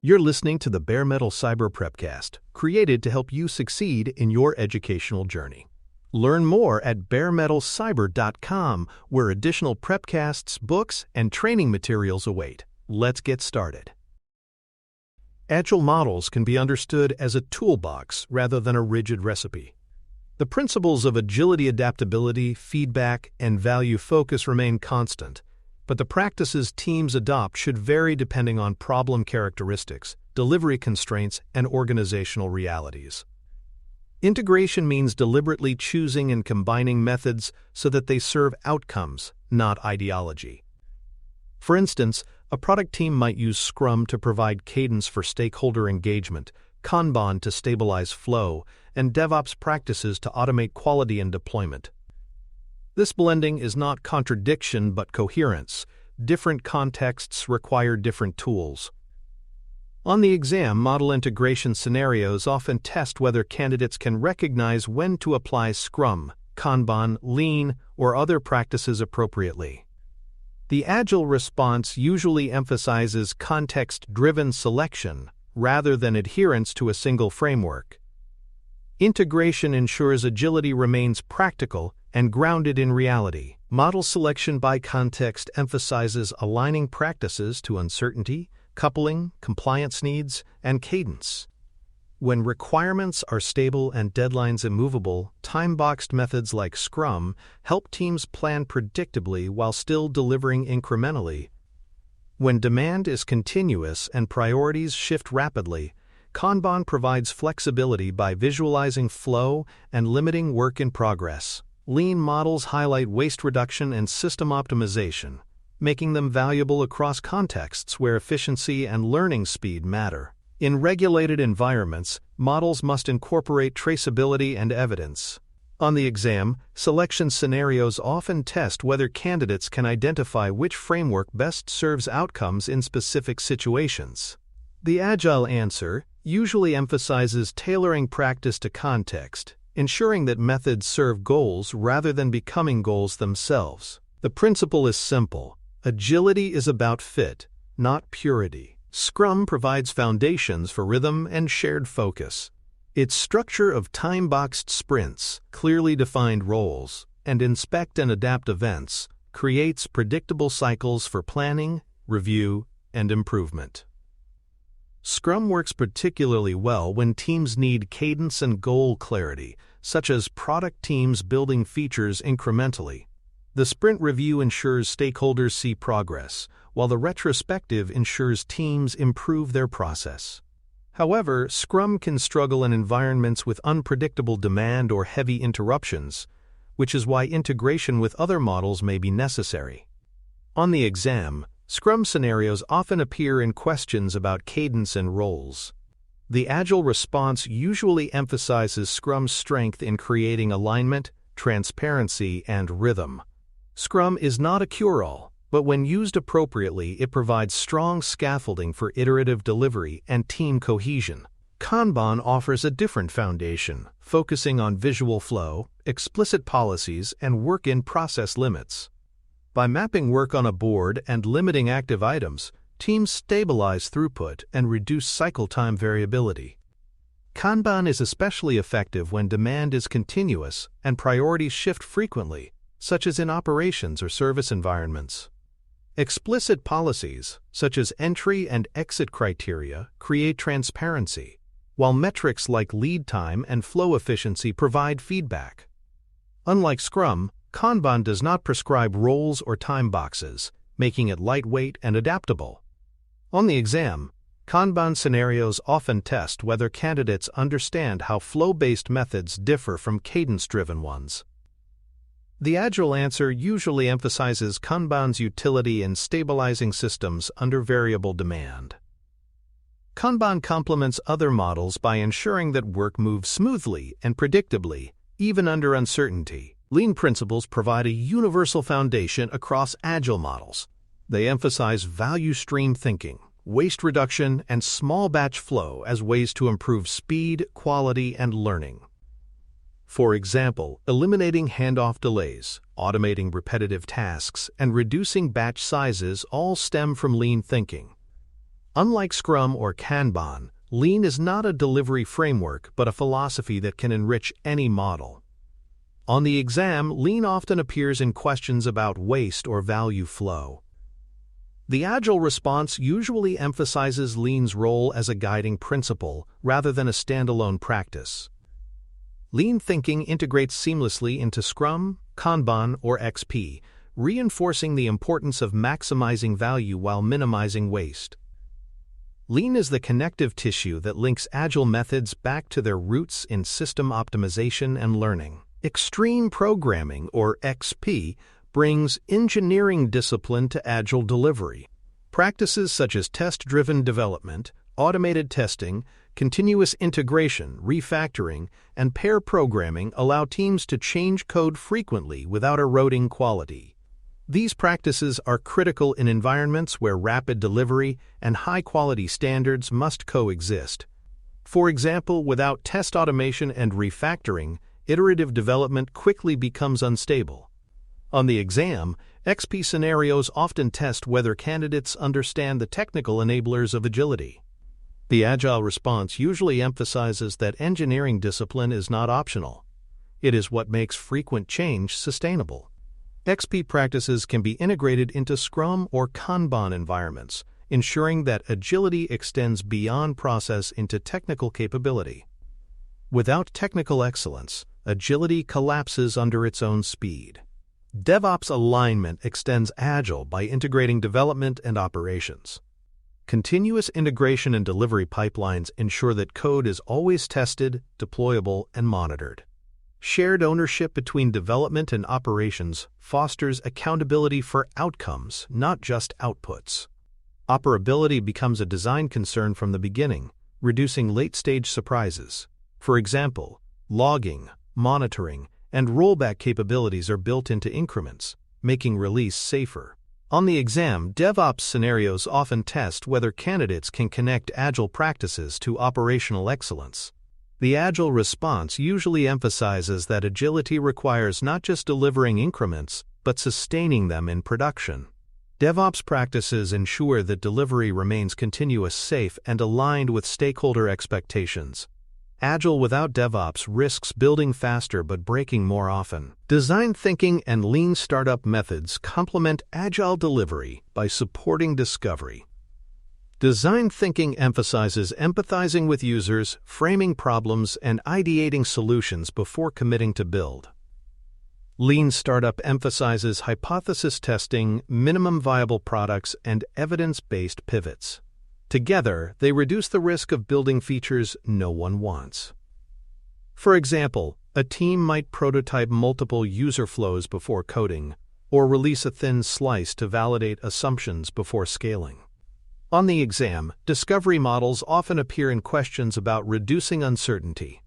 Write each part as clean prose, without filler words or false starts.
You're listening to the Bare Metal Cyber Prepcast, created to help you succeed in your educational journey. Learn more at baremetalcyber.com, where additional prepcasts, books, and training materials await. Let's get started. Agile models can be understood as a toolbox rather than a rigid recipe. The principles of agility, adaptability, feedback, and value focus remain constant, but the practices teams adopt should vary depending on problem characteristics, delivery constraints, and organizational realities. Integration means deliberately choosing and combining methods so that they serve outcomes, not ideology. For instance, a product team might use Scrum to provide cadence for stakeholder engagement, Kanban to stabilize flow, and DevOps practices to automate quality and deployment. This blending is not contradiction but coherence. Different contexts require different tools. On the exam, model integration scenarios often test whether candidates can recognize when to apply Scrum, Kanban, Lean, or other practices appropriately. The Agile response usually emphasizes context-driven selection rather than adherence to a single framework. Integration ensures agility remains practical and grounded in reality. Model selection by context emphasizes aligning practices to uncertainty, coupling, compliance needs, and cadence. When requirements are stable and deadlines immovable, time-boxed methods like Scrum help teams plan predictably while still delivering incrementally. When demand is continuous and priorities shift rapidly, Kanban provides flexibility by visualizing flow and limiting work in progress. Lean models highlight waste reduction and system optimization, making them valuable across contexts where efficiency and learning speed matter. In regulated environments, models must incorporate traceability and evidence. On the exam, selection scenarios often test whether candidates can identify which framework best serves outcomes in specific situations. The Agile answer usually emphasizes tailoring practice to context, ensuring that methods serve goals rather than becoming goals themselves. The principle is simple. Agility is about fit, not purity. Scrum provides foundations for rhythm and shared focus. Its structure of time-boxed sprints, clearly defined roles, and inspect and adapt events creates predictable cycles for planning, review, and improvement. Scrum works particularly well when teams need cadence and goal clarity, such as product teams building features incrementally. The sprint review ensures stakeholders see progress, while the retrospective ensures teams improve their process. However, Scrum can struggle in environments with unpredictable demand or heavy interruptions, which is why integration with other models may be necessary. On the exam, Scrum scenarios often appear in questions about cadence and roles. The Agile response usually emphasizes Scrum's strength in creating alignment, transparency, and rhythm. Scrum is not a cure-all, but when used appropriately, it provides strong scaffolding for iterative delivery and team cohesion. Kanban offers a different foundation, focusing on visual flow, explicit policies, and work-in-process limits. By mapping work on a board and limiting active items, teams stabilize throughput and reduce cycle time variability. Kanban is especially effective when demand is continuous and priorities shift frequently, such as in operations or service environments. Explicit policies, such as entry and exit criteria, create transparency, while metrics like lead time and flow efficiency provide feedback. Unlike Scrum, Kanban does not prescribe roles or time boxes, making it lightweight and adaptable. On the exam, Kanban scenarios often test whether candidates understand how flow-based methods differ from cadence-driven ones. The Agile answer usually emphasizes Kanban's utility in stabilizing systems under variable demand. Kanban complements other models by ensuring that work moves smoothly and predictably, even under uncertainty. Lean principles provide a universal foundation across Agile models. They emphasize value stream thinking, waste reduction, and small batch flow as ways to improve speed, quality, and learning. For example, eliminating handoff delays, automating repetitive tasks, and reducing batch sizes all stem from lean thinking. Unlike Scrum or Kanban, Lean is not a delivery framework but a philosophy that can enrich any model. On the exam, Lean often appears in questions about waste or value flow. The Agile response usually emphasizes Lean's role as a guiding principle rather than a standalone practice. Lean thinking integrates seamlessly into Scrum, Kanban, or XP, reinforcing the importance of maximizing value while minimizing waste. Lean is the connective tissue that links Agile methods back to their roots in system optimization and learning. Extreme programming, or XP, brings engineering discipline to Agile delivery. Practices such as test-driven development, automated testing, continuous integration, refactoring, and pair programming allow teams to change code frequently without eroding quality. These practices are critical in environments where rapid delivery and high-quality standards must coexist. For example, without test automation and refactoring, iterative development quickly becomes unstable. On the exam, XP scenarios often test whether candidates understand the technical enablers of agility. The Agile response usually emphasizes that engineering discipline is not optional. It is what makes frequent change sustainable. XP practices can be integrated into Scrum or Kanban environments, ensuring that agility extends beyond process into technical capability. Without technical excellence, agility collapses under its own speed. DevOps alignment extends Agile by integrating development and operations. Continuous integration and delivery pipelines ensure that code is always tested, deployable, and monitored. Shared ownership between development and operations fosters accountability for outcomes, not just outputs. Operability becomes a design concern from the beginning, reducing late-stage surprises. For example, logging, monitoring, and rollback capabilities are built into increments, making release safer. On the exam, DevOps scenarios often test whether candidates can connect Agile practices to operational excellence. The Agile response usually emphasizes that agility requires not just delivering increments, but sustaining them in production. DevOps practices ensure that delivery remains continuous, safe, and aligned with stakeholder expectations. Agile without DevOps risks building faster but breaking more often. Design thinking and lean startup methods complement Agile delivery by supporting discovery. Design thinking emphasizes empathizing with users, framing problems, and ideating solutions before committing to build. Lean startup emphasizes hypothesis testing, minimum viable products, and evidence-based pivots. Together, they reduce the risk of building features no one wants. For example, a team might prototype multiple user flows before coding, or release a thin slice to validate assumptions before scaling. On the exam, discovery models often appear in questions about reducing uncertainty.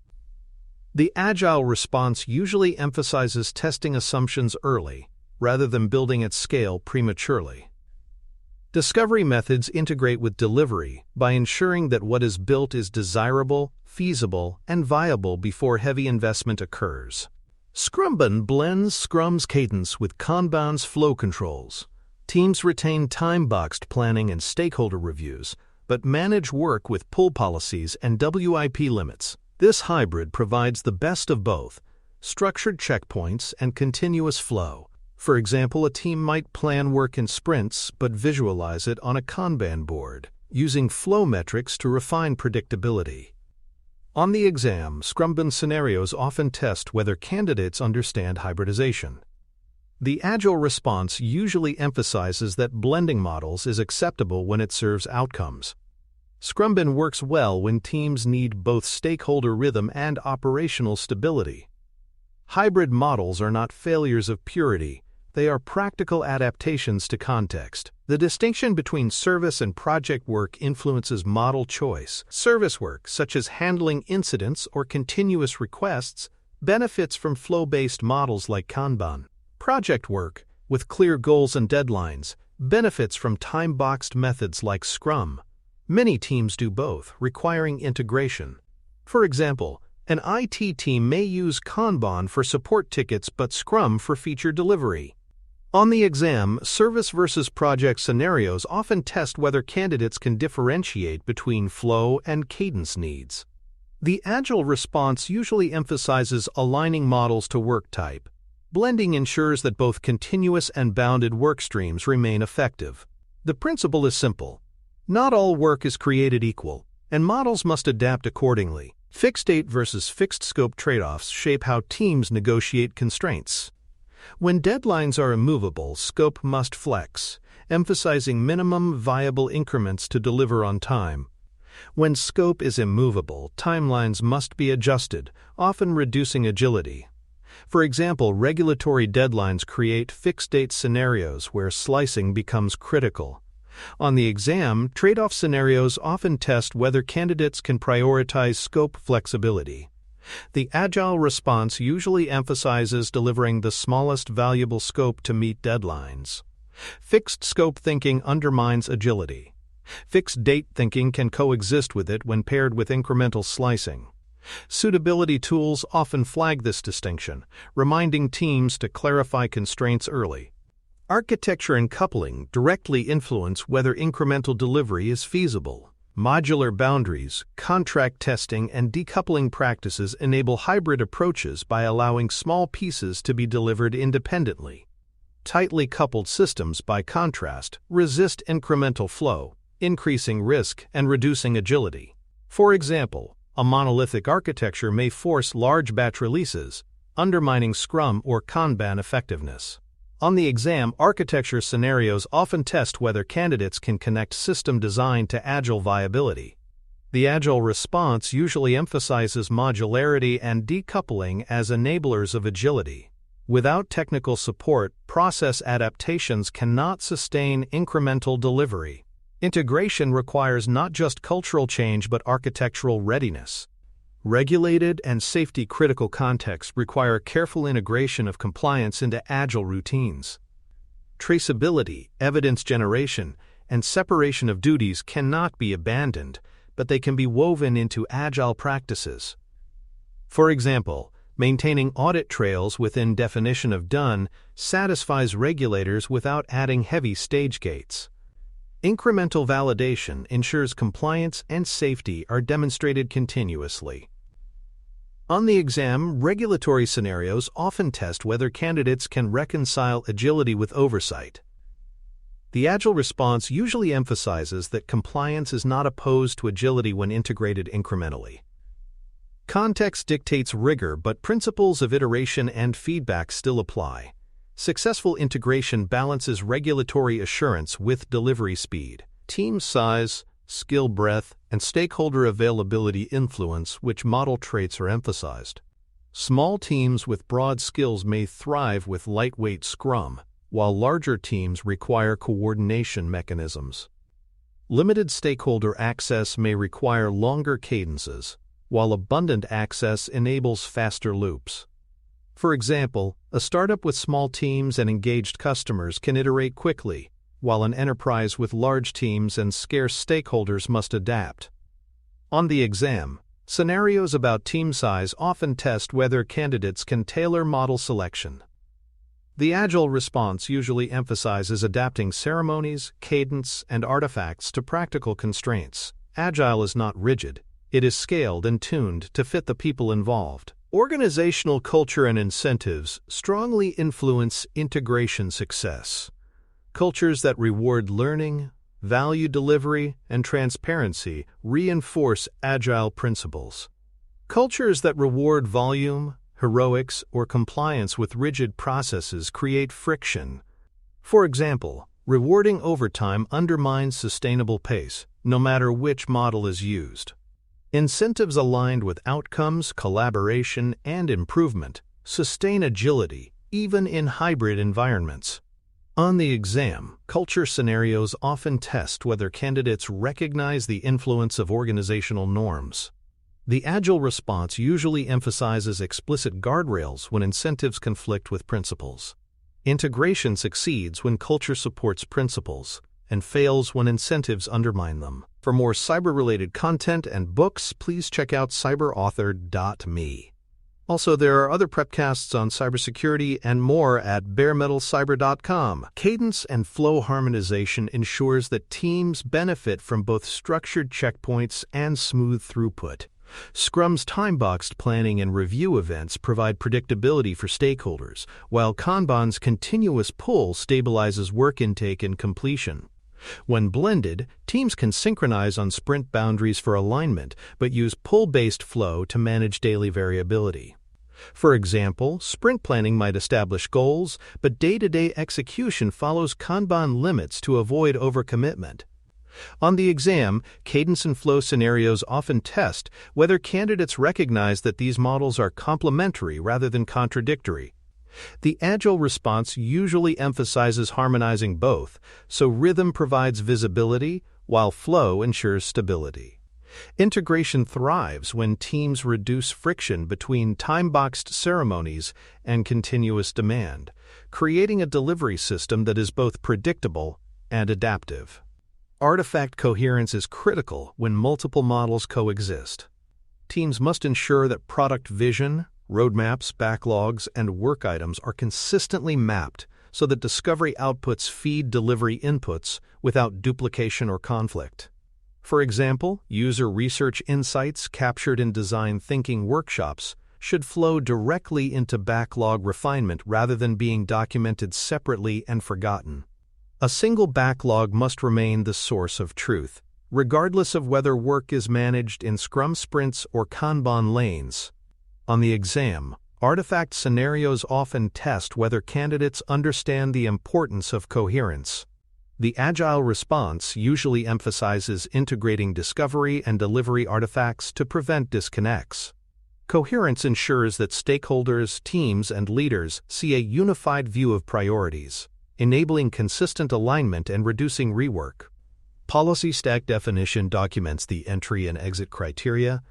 The Agile response usually emphasizes testing assumptions early, rather than building at scale prematurely. Discovery methods integrate with delivery by ensuring that what is built is desirable, feasible, and viable before heavy investment occurs. Scrumban blends Scrum's cadence with Kanban's flow controls. Teams retain time-boxed planning and stakeholder reviews, but manage work with pull policies and WIP limits. This hybrid provides the best of both, structured checkpoints and continuous flow. For example, a team might plan work in sprints but visualize it on a Kanban board, using flow metrics to refine predictability. On the exam, Scrumban scenarios often test whether candidates understand hybridization. The Agile response usually emphasizes that blending models is acceptable when it serves outcomes. Scrumban works well when teams need both stakeholder rhythm and operational stability. Hybrid models are not failures of purity. They are practical adaptations to context. The distinction between service and project work influences model choice. Service work, such as handling incidents or continuous requests, benefits from flow-based models like Kanban. Project work, with clear goals and deadlines, benefits from time-boxed methods like Scrum. Many teams do both, requiring integration. For example, an IT team may use Kanban for support tickets but Scrum for feature delivery. On the exam, service versus project scenarios often test whether candidates can differentiate between flow and cadence needs. The Agile response usually emphasizes aligning models to work type. Blending ensures that both continuous and bounded work streams remain effective. The principle is simple. Not all work is created equal, and models must adapt accordingly. Fixed date versus fixed scope trade-offs shape how teams negotiate constraints. When deadlines are immovable, scope must flex, emphasizing minimum viable increments to deliver on time. When scope is immovable, timelines must be adjusted, often reducing agility. For example, regulatory deadlines create fixed-date scenarios where slicing becomes critical. On the exam, trade-off scenarios often test whether candidates can prioritize scope flexibility. The Agile response usually emphasizes delivering the smallest valuable scope to meet deadlines. Fixed scope thinking undermines agility. Fixed date thinking can coexist with it when paired with incremental slicing. Suitability tools often flag this distinction, reminding teams to clarify constraints early. Architecture and coupling directly influence whether incremental delivery is feasible. Modular boundaries, contract testing, and decoupling practices enable hybrid approaches by allowing small pieces to be delivered independently. Tightly coupled systems, by contrast, resist incremental flow, increasing risk and reducing agility. For example, a monolithic architecture may force large batch releases, undermining Scrum or Kanban effectiveness. On the exam, architecture scenarios often test whether candidates can connect system design to Agile viability. The Agile response usually emphasizes modularity and decoupling as enablers of agility. Without technical support, process adaptations cannot sustain incremental delivery. Integration requires not just cultural change but architectural readiness. Regulated and safety-critical contexts require careful integration of compliance into Agile routines. Traceability, evidence generation, and separation of duties cannot be abandoned, but they can be woven into Agile practices. For example, maintaining audit trails within definition of done satisfies regulators without adding heavy stage gates. Incremental validation ensures compliance and safety are demonstrated continuously. On the exam, regulatory scenarios often test whether candidates can reconcile agility with oversight. The Agile response usually emphasizes that compliance is not opposed to agility when integrated incrementally. Context dictates rigor, but principles of iteration and feedback still apply. Successful integration balances regulatory assurance with delivery speed. Team size, skill breadth, and stakeholder availability influence which model traits are emphasized. Small teams with broad skills may thrive with lightweight Scrum, while larger teams require coordination mechanisms. Limited stakeholder access may require longer cadences, while abundant access enables faster loops. For example, a startup with small teams and engaged customers can iterate quickly, while an enterprise with large teams and scarce stakeholders must adapt. On the exam, scenarios about team size often test whether candidates can tailor model selection. The Agile response usually emphasizes adapting ceremonies, cadence, and artifacts to practical constraints. Agile is not rigid, it is scaled and tuned to fit the people involved. Organizational culture and incentives strongly influence integration success. Cultures that reward learning, value delivery, and transparency reinforce Agile principles. Cultures that reward volume, heroics, or compliance with rigid processes create friction. For example, rewarding overtime undermines sustainable pace, no matter which model is used. Incentives aligned with outcomes, collaboration, and improvement sustain agility, even in hybrid environments. On the exam, culture scenarios often test whether candidates recognize the influence of organizational norms. The Agile response usually emphasizes explicit guardrails when incentives conflict with principles. Integration succeeds when culture supports principles, and fails when incentives undermine them. For more cyber-related content and books, please check out cyberauthor.me. Also, there are other prepcasts on cybersecurity and more at baremetalcyber.com. Cadence and flow harmonization ensures that teams benefit from both structured checkpoints and smooth throughput. Scrum's time-boxed planning and review events provide predictability for stakeholders, while Kanban's continuous pull stabilizes work intake and completion. When blended, teams can synchronize on sprint boundaries for alignment, but use pull-based flow to manage daily variability. For example, sprint planning might establish goals, but day-to-day execution follows Kanban limits to avoid overcommitment. On the exam, cadence and flow scenarios often test whether candidates recognize that these models are complementary rather than contradictory. The Agile response usually emphasizes harmonizing both, so rhythm provides visibility, while flow ensures stability. Integration thrives when teams reduce friction between time-boxed ceremonies and continuous demand, creating a delivery system that is both predictable and adaptive. Artifact coherence is critical when multiple models coexist. Teams must ensure that product vision, roadmaps, backlogs, and work items are consistently mapped so that discovery outputs feed delivery inputs without duplication or conflict. For example, user research insights captured in design thinking workshops should flow directly into backlog refinement rather than being documented separately and forgotten. A single backlog must remain the source of truth, regardless of whether work is managed in Scrum sprints or Kanban lanes. On the exam, artifact scenarios often test whether candidates understand the importance of coherence. The Agile response usually emphasizes integrating discovery and delivery artifacts to prevent disconnects. Coherence ensures that stakeholders, teams, and leaders see a unified view of priorities, enabling consistent alignment and reducing rework. Policy stack definition documents the entry and exit criteria,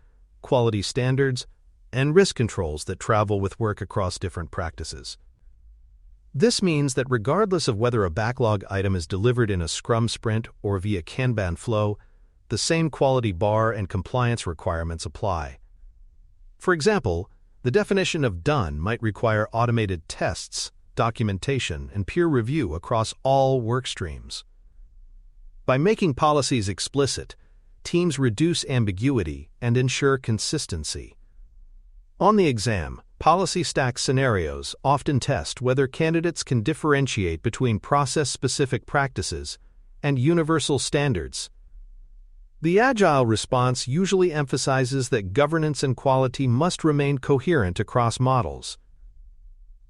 quality standards, and risk controls that travel with work across different practices. This means that regardless of whether a backlog item is delivered in a Scrum sprint or via Kanban flow, the same quality bar and compliance requirements apply. For example, the definition of done might require automated tests, documentation, and peer review across all work streams. By making policies explicit, teams reduce ambiguity and ensure consistency. On the exam, policy stack scenarios often test whether candidates can differentiate between process-specific practices and universal standards. The Agile response usually emphasizes that governance and quality must remain coherent across models.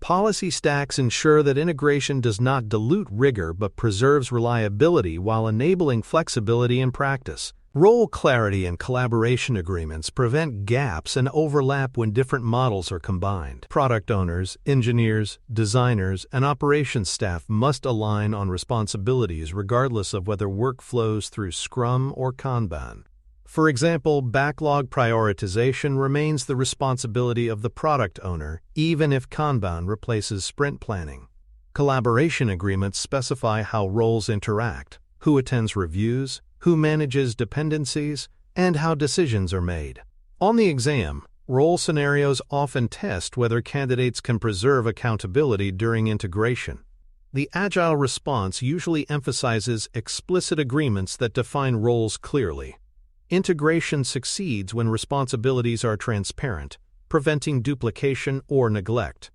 Policy stacks ensure that integration does not dilute rigor but preserves reliability while enabling flexibility in practice. Role clarity and collaboration agreements prevent gaps and overlap when different models are combined. Product owners, engineers, designers, and operations staff must align on responsibilities regardless of whether work flows through Scrum or Kanban. For example, backlog prioritization remains the responsibility of the product owner, even if Kanban replaces sprint planning. Collaboration agreements specify how roles interact, who attends reviews, who manages dependencies, and how decisions are made. On the exam, role scenarios often test whether candidates can preserve accountability during integration. The Agile response usually emphasizes explicit agreements that define roles clearly. Integration succeeds when responsibilities are transparent, preventing duplication or neglect.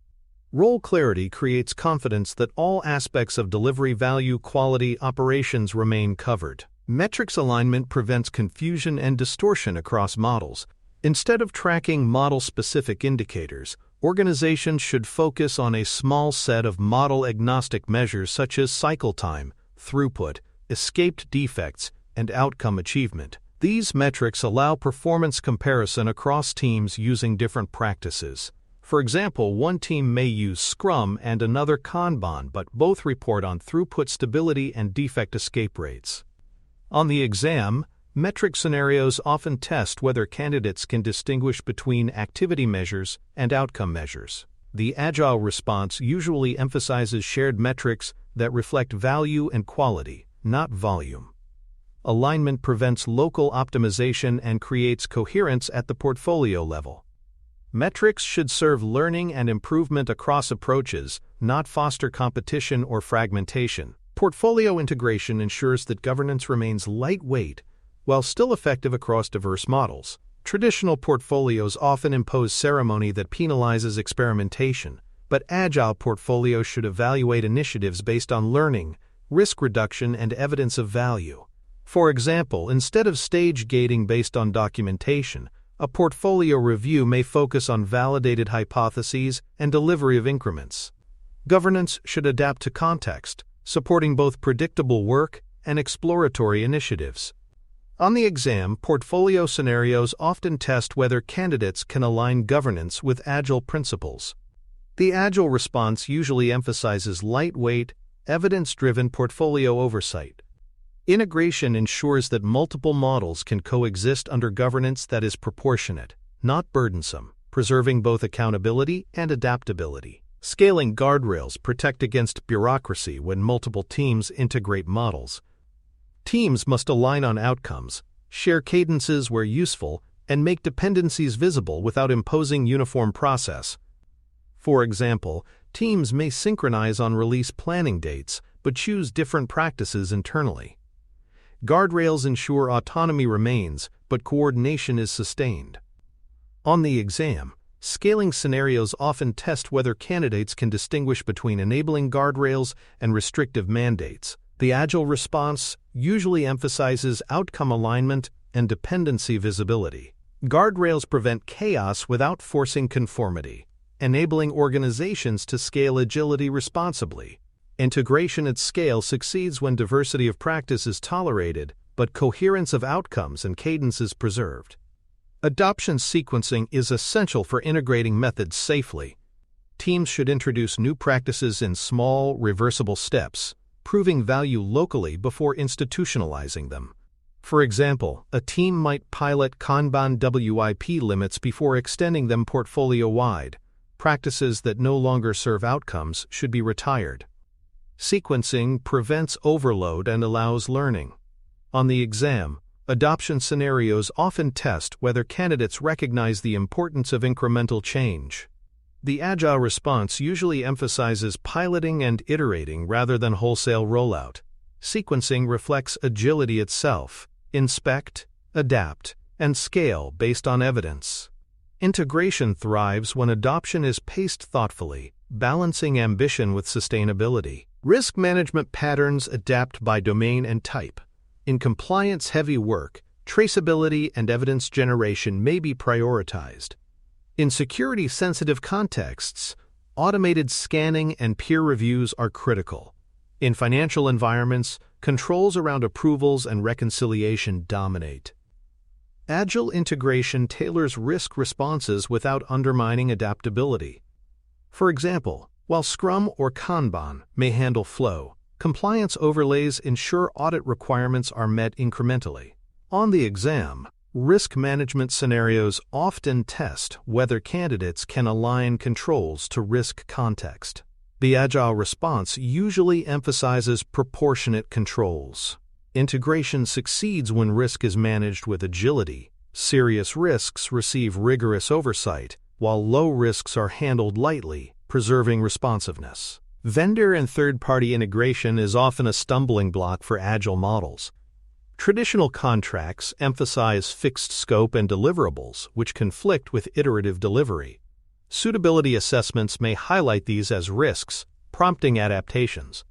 Role clarity creates confidence that all aspects of delivery value, quality, operations remain covered. Metrics alignment prevents confusion and distortion across models. Instead of tracking model-specific indicators, organizations should focus on a small set of model-agnostic measures such as cycle time, throughput, escaped defects, and outcome achievement. These metrics allow performance comparison across teams using different practices. For example, one team may use Scrum and another Kanban, but both report on throughput stability and defect escape rates. On the exam, metric scenarios often test whether candidates can distinguish between activity measures and outcome measures. The Agile response usually emphasizes shared metrics that reflect value and quality, not volume. Alignment prevents local optimization and creates coherence at the portfolio level. Metrics should serve learning and improvement across approaches, not foster competition or fragmentation. Portfolio integration ensures that governance remains lightweight while still effective across diverse models. Traditional portfolios often impose ceremony that penalizes experimentation, but Agile portfolios should evaluate initiatives based on learning, risk reduction, and evidence of value. For example, instead of stage gating based on documentation, a portfolio review may focus on validated hypotheses and delivery of increments. Governance should adapt to context, supporting both predictable work and exploratory initiatives. On the exam, portfolio scenarios often test whether candidates can align governance with Agile principles. The Agile response usually emphasizes lightweight, evidence-driven portfolio oversight. Integration ensures that multiple models can coexist under governance that is proportionate, not burdensome, preserving both accountability and adaptability. Scaling guardrails protect against bureaucracy when multiple teams integrate models. Teams must align on outcomes, share cadences where useful, and make dependencies visible without imposing uniform process. For example, teams may synchronize on release planning dates but choose different practices internally. Guardrails ensure autonomy remains, but coordination is sustained. On the exam, scaling scenarios often test whether candidates can distinguish between enabling guardrails and restrictive mandates. The Agile response usually emphasizes outcome alignment and dependency visibility. Guardrails prevent chaos without forcing conformity, enabling organizations to scale agility responsibly. Integration at scale succeeds when diversity of practice is tolerated, but coherence of outcomes and cadence is preserved. Adoption sequencing is essential for integrating methods safely. Teams should introduce new practices in small, reversible steps, proving value locally before institutionalizing them. For example, a team might pilot Kanban WIP limits before extending them portfolio-wide. Practices that no longer serve outcomes should be retired. Sequencing prevents overload and allows learning. On the exam, adoption scenarios often test whether candidates recognize the importance of incremental change. The Agile response usually emphasizes piloting and iterating rather than wholesale rollout. Sequencing reflects agility itself: inspect, adapt, and scale based on evidence. Integration thrives when adoption is paced thoughtfully, balancing ambition with sustainability. Risk management patterns adapt by domain and type. In compliance-heavy work, traceability and evidence generation may be prioritized. In security-sensitive contexts, automated scanning and peer reviews are critical. In financial environments, controls around approvals and reconciliation dominate. Agile integration tailors risk responses without undermining adaptability. For example, while Scrum or Kanban may handle flow, compliance overlays ensure audit requirements are met incrementally. On the exam, risk management scenarios often test whether candidates can align controls to risk context. The Agile response usually emphasizes proportionate controls. Integration succeeds when risk is managed with agility. Serious risks receive rigorous oversight, while low risks are handled lightly, preserving responsiveness. Vendor and third-party integration is often a stumbling block for Agile models. Traditional contracts emphasize fixed scope and deliverables, which conflict with iterative delivery. Suitability assessments may highlight these as risks, prompting adaptations.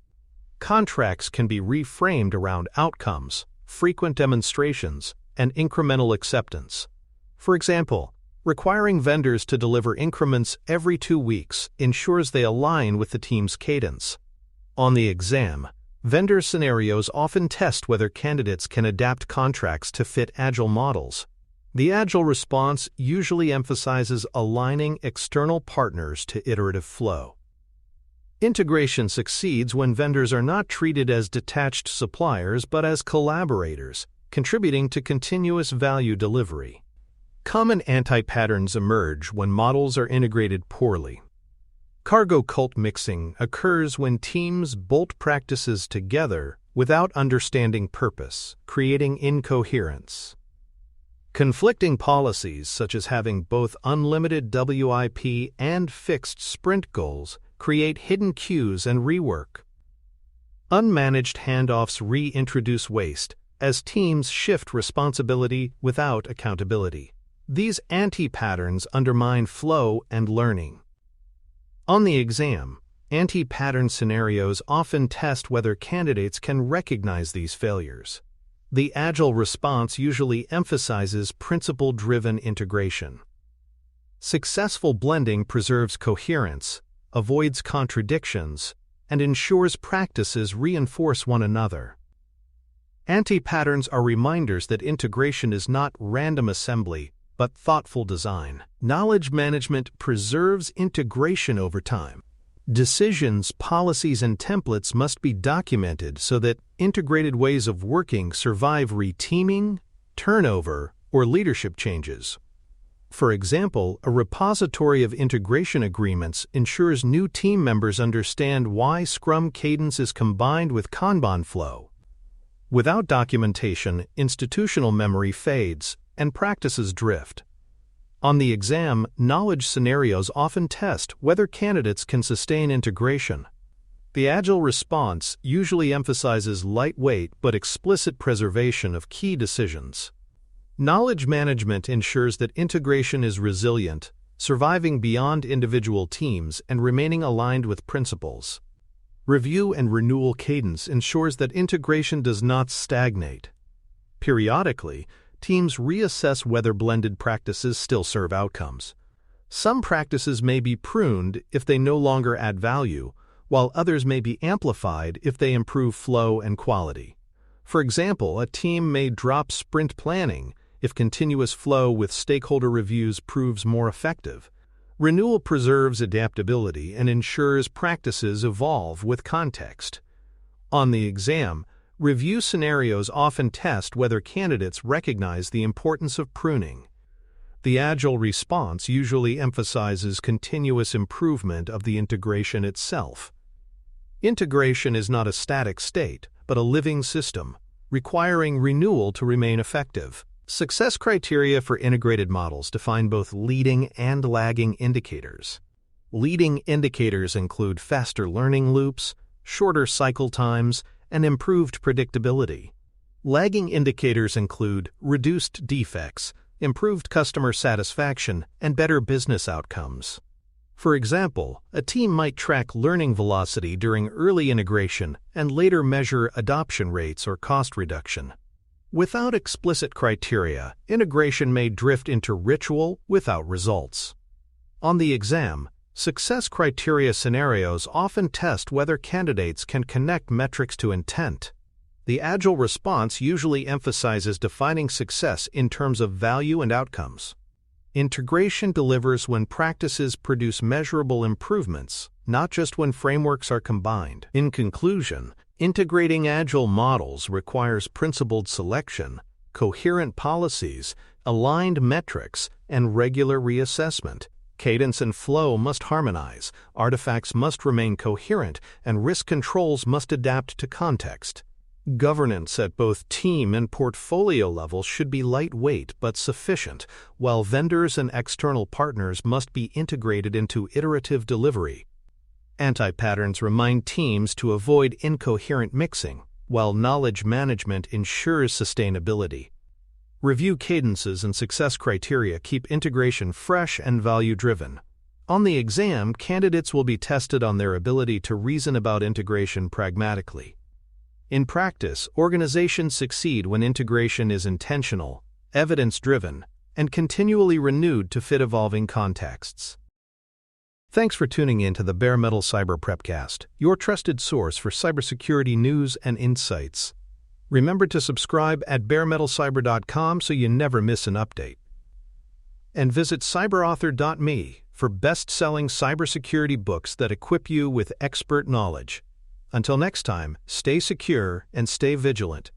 Contracts can be reframed around outcomes, frequent demonstrations, and incremental acceptance. For example, requiring vendors to deliver increments every 2 weeks ensures they align with the team's cadence. On the exam, vendor scenarios often test whether candidates can adapt contracts to fit Agile models. The Agile response usually emphasizes aligning external partners to iterative flow. Integration succeeds when vendors are not treated as detached suppliers but as collaborators, contributing to continuous value delivery. Common anti-patterns emerge when models are integrated poorly. Cargo cult mixing occurs when teams bolt practices together without understanding purpose, creating incoherence. Conflicting policies, such as having both unlimited WIP and fixed sprint goals, create hidden queues and rework. Unmanaged handoffs reintroduce waste, as teams shift responsibility without accountability. These anti-patterns undermine flow and learning. On the exam, anti-pattern scenarios often test whether candidates can recognize these failures. The Agile response usually emphasizes principle-driven integration. Successful blending preserves coherence, avoids contradictions, and ensures practices reinforce one another. Anti-patterns are reminders that integration is not random assembly, but thoughtful design. Knowledge management preserves integration over time. Decisions, policies, and templates must be documented so that integrated ways of working survive reteaming, turnover, or leadership changes. For example, a repository of integration agreements ensures new team members understand why Scrum cadence is combined with Kanban flow. Without documentation, institutional memory fades and practices drift. On the exam, knowledge scenarios often test whether candidates can sustain integration. The Agile response usually emphasizes lightweight but explicit preservation of key decisions. Knowledge management ensures that integration is resilient, surviving beyond individual teams and remaining aligned with principles. Review and renewal cadence ensures that integration does not stagnate. Periodically, teams reassess whether blended practices still serve outcomes. Some practices may be pruned if they no longer add value, while others may be amplified if they improve flow and quality. For example, a team may drop sprint planning if continuous flow with stakeholder reviews proves more effective. Renewal preserves adaptability and ensures practices evolve with context. On the exam, review scenarios often test whether candidates recognize the importance of pruning. The Agile response usually emphasizes continuous improvement of the integration itself. Integration is not a static state, but a living system, requiring renewal to remain effective. Success criteria for integrated models define both leading and lagging indicators. Leading indicators include faster learning loops, shorter cycle times, and improved predictability. Lagging indicators include reduced defects, improved customer satisfaction, and better business outcomes. For example, a team might track learning velocity during early integration and later measure adoption rates or cost reduction. Without explicit criteria, integration may drift into ritual without results. On the exam, success criteria scenarios often test whether candidates can connect metrics to intent. The Agile response usually emphasizes defining success in terms of value and outcomes. Integration delivers when practices produce measurable improvements, not just when frameworks are combined. In conclusion, integrating Agile models requires principled selection, coherent policies, aligned metrics, and regular reassessment. Cadence and flow must harmonize, artifacts must remain coherent, and risk controls must adapt to context. Governance at both team and portfolio levels should be lightweight but sufficient, while vendors and external partners must be integrated into iterative delivery. Anti-patterns remind teams to avoid incoherent mixing, while knowledge management ensures sustainability. Review cadences and success criteria keep integration fresh and value-driven. On the exam, candidates will be tested on their ability to reason about integration pragmatically. In practice, organizations succeed when integration is intentional, evidence-driven, and continually renewed to fit evolving contexts. Thanks for tuning in to the Bare Metal Cyber Prepcast, your trusted source for cybersecurity news and insights. Remember to subscribe at baremetalcyber.com so you never miss an update. And visit cyberauthor.me for best-selling cybersecurity books that equip you with expert knowledge. Until next time, stay secure and stay vigilant.